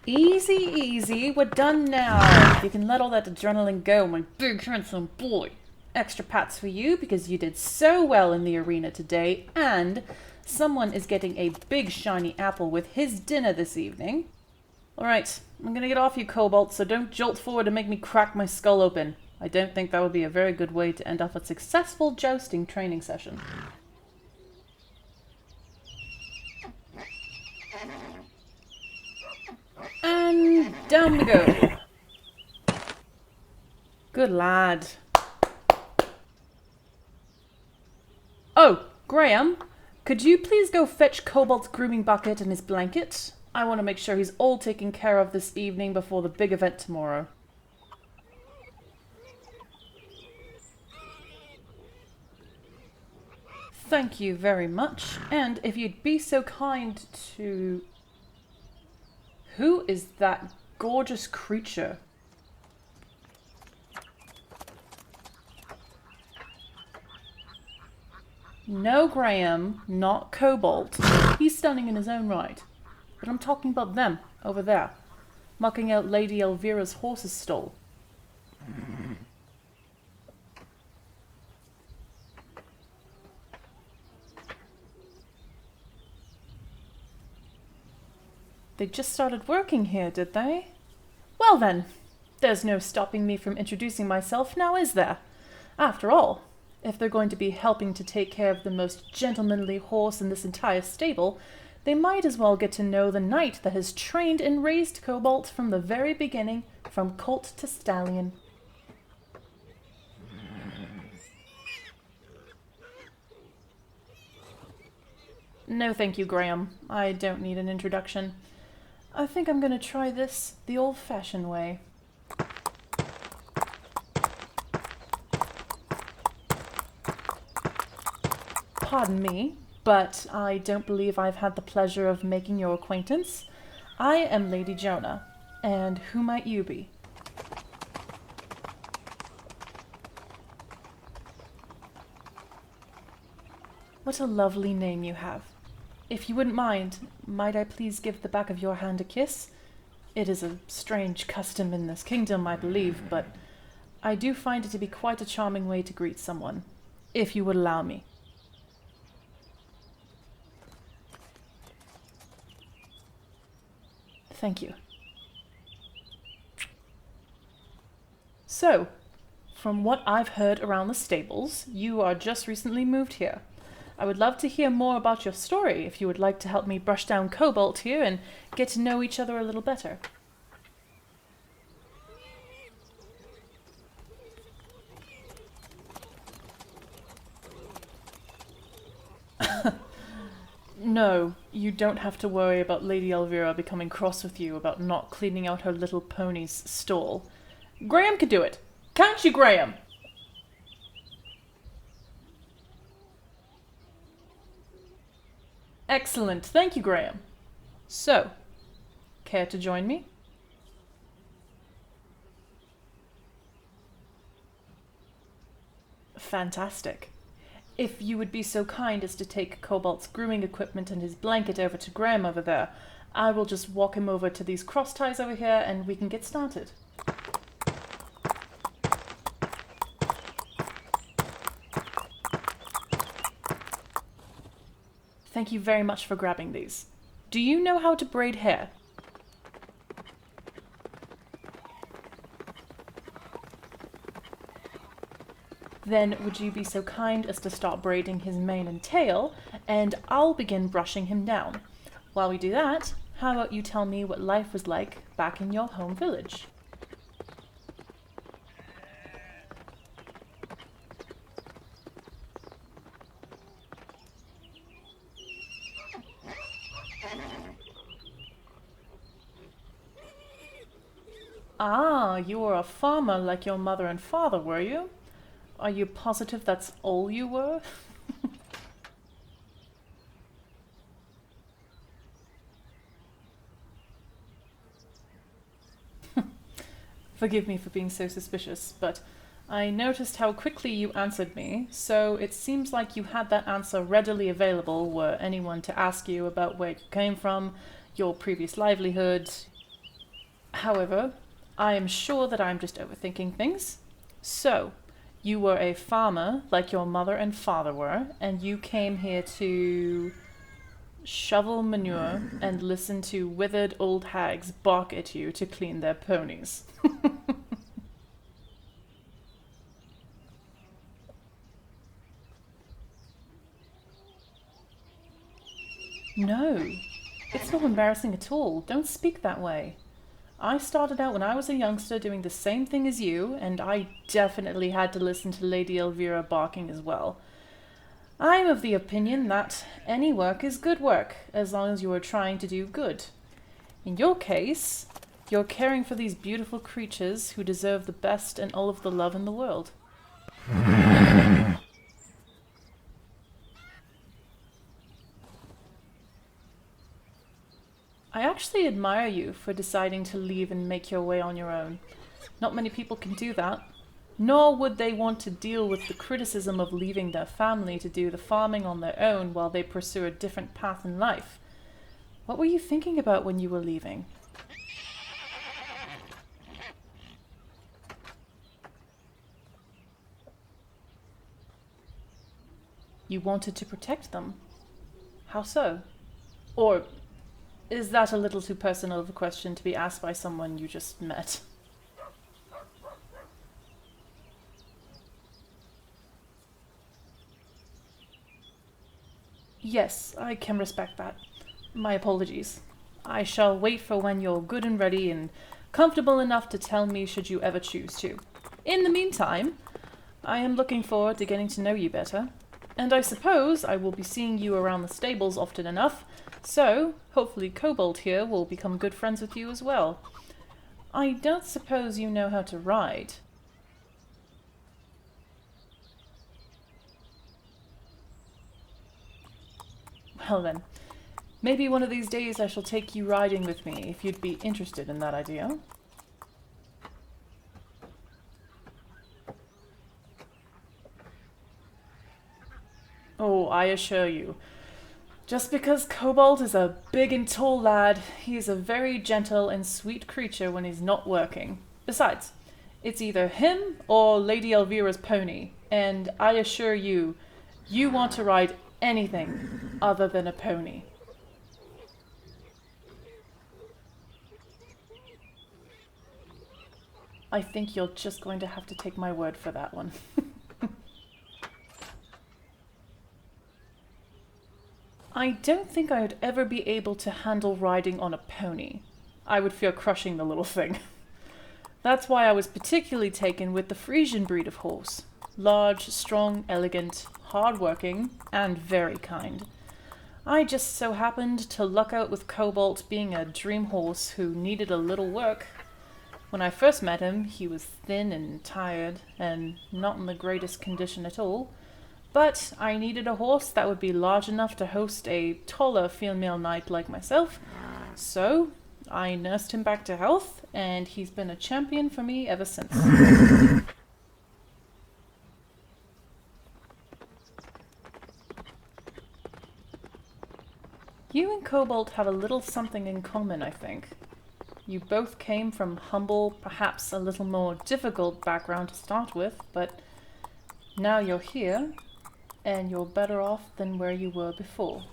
Easy, easy. We're done now. You can let all that adrenaline go, my big handsome boy. Extra pats for you because you did so well in the arena today, and someone is getting a big shiny apple with his dinner this evening. Alright, I'm gonna get off you, Cobalt, so don't jolt forward and make me crack my skull open. I don't think that would be a very good way to end off a successful jousting training session. And down we go. Good lad. Oh, Graham, could you please go fetch Cobalt's grooming bucket and his blanket? I want to make sure he's all taken care of this evening before the big event tomorrow. Thank you very much, and if you'd be so kind to... Who is that gorgeous creature? No, Graham, not Cobalt. He's stunning in his own right. But I'm talking about them, over there, mucking out Lady Elvira's horse's stall. They just started working here, did they? Well then, there's no stopping me from introducing myself now, is there? After all, if they're going to be helping to take care of the most gentlemanly horse in this entire stable, they might as well get to know the knight that has trained and raised Cobalt from the very beginning, from colt to stallion. No thank you, Graham. I don't need an introduction. I think I'm going to try this the old-fashioned way. Pardon me, but I don't believe I've had the pleasure of making your acquaintance. I am Lady Jona, and who might you be? What a lovely name you have. If you wouldn't mind, might I please give the back of your hand a kiss? It is a strange custom in this kingdom, I believe, but I do find it to be quite a charming way to greet someone, if you would allow me. Thank you. So, from what I've heard around the stables, you are just recently moved here. I would love to hear more about your story if you would like to help me brush down Cobalt here and get to know each other a little better. No, you don't have to worry about Lady Elvira becoming cross with you about not cleaning out her little pony's stall. Graham can do it. Can't you, Graham? Excellent. Thank you, Graham. So, care to join me? Fantastic. If you would be so kind as to take Cobalt's grooming equipment and his blanket over to Graham over there, I will just walk him over to these cross ties over here and we can get started. Thank you very much for grabbing these. Do you know how to braid hair? Then would you be so kind as to start braiding his mane and tail, and I'll begin brushing him down. While we do that, how about you tell me what life was like back in your home village? Ah, you were a farmer like your mother and father, were you? Are you positive that's all you were? Forgive me for being so suspicious, but I noticed how quickly you answered me, so it seems like you had that answer readily available were anyone to ask you about where you came from, your previous livelihood. However, I am sure that I'm just overthinking things. So, you were a farmer like your mother and father were, and you came here to shovel manure and listen to withered old hags bark at you to clean their ponies. No, it's not embarrassing at all. Don't speak that way. I started out when I was a youngster doing the same thing as you, and I definitely had to listen to Lady Elvira barking as well. I'm of the opinion that any work is good work, as long as you are trying to do good. In your case, you're caring for these beautiful creatures who deserve the best and all of the love in the world. I actually admire you for deciding to leave and make your way on your own. Not many people can do that. Nor would they want to deal with the criticism of leaving their family to do the farming on their own while they pursue a different path in life. What were you thinking about when you were leaving? You wanted to protect them. How so? Or is that a little too personal of a question to be asked by someone you just met? Yes, I can respect that. My apologies. I shall wait for when you're good and ready and comfortable enough to tell me should you ever choose to. In the meantime, I am looking forward to getting to know you better. And I suppose I will be seeing you around the stables often enough, so hopefully Kobold here will become good friends with you as well. I don't suppose you know how to ride. Well then, maybe one of these days I shall take you riding with me if you'd be interested in that idea. Oh, I assure you, just because Kobold is a big and tall lad, he is a very gentle and sweet creature when he's not working. Besides, it's either him or Lady Elvira's pony, and I assure you, you want to ride anything other than a pony. I think you're just going to have to take my word for that one. I don't think I would ever be able to handle riding on a pony. I would fear crushing the little thing. That's why I was particularly taken with the Frisian breed of horse. Large, strong, elegant, hard-working, and very kind. I just so happened to luck out with Cobalt being a dream horse who needed a little work. When I first met him, he was thin and tired, and not in the greatest condition at all. But I needed a horse that would be large enough to host a taller female knight like myself, so I nursed him back to health, and he's been a champion for me ever since. You and Cobalt have a little something in common, I think. You both came from humble, perhaps a little more difficult background to start with, but now you're here, and you're better off than where you were before.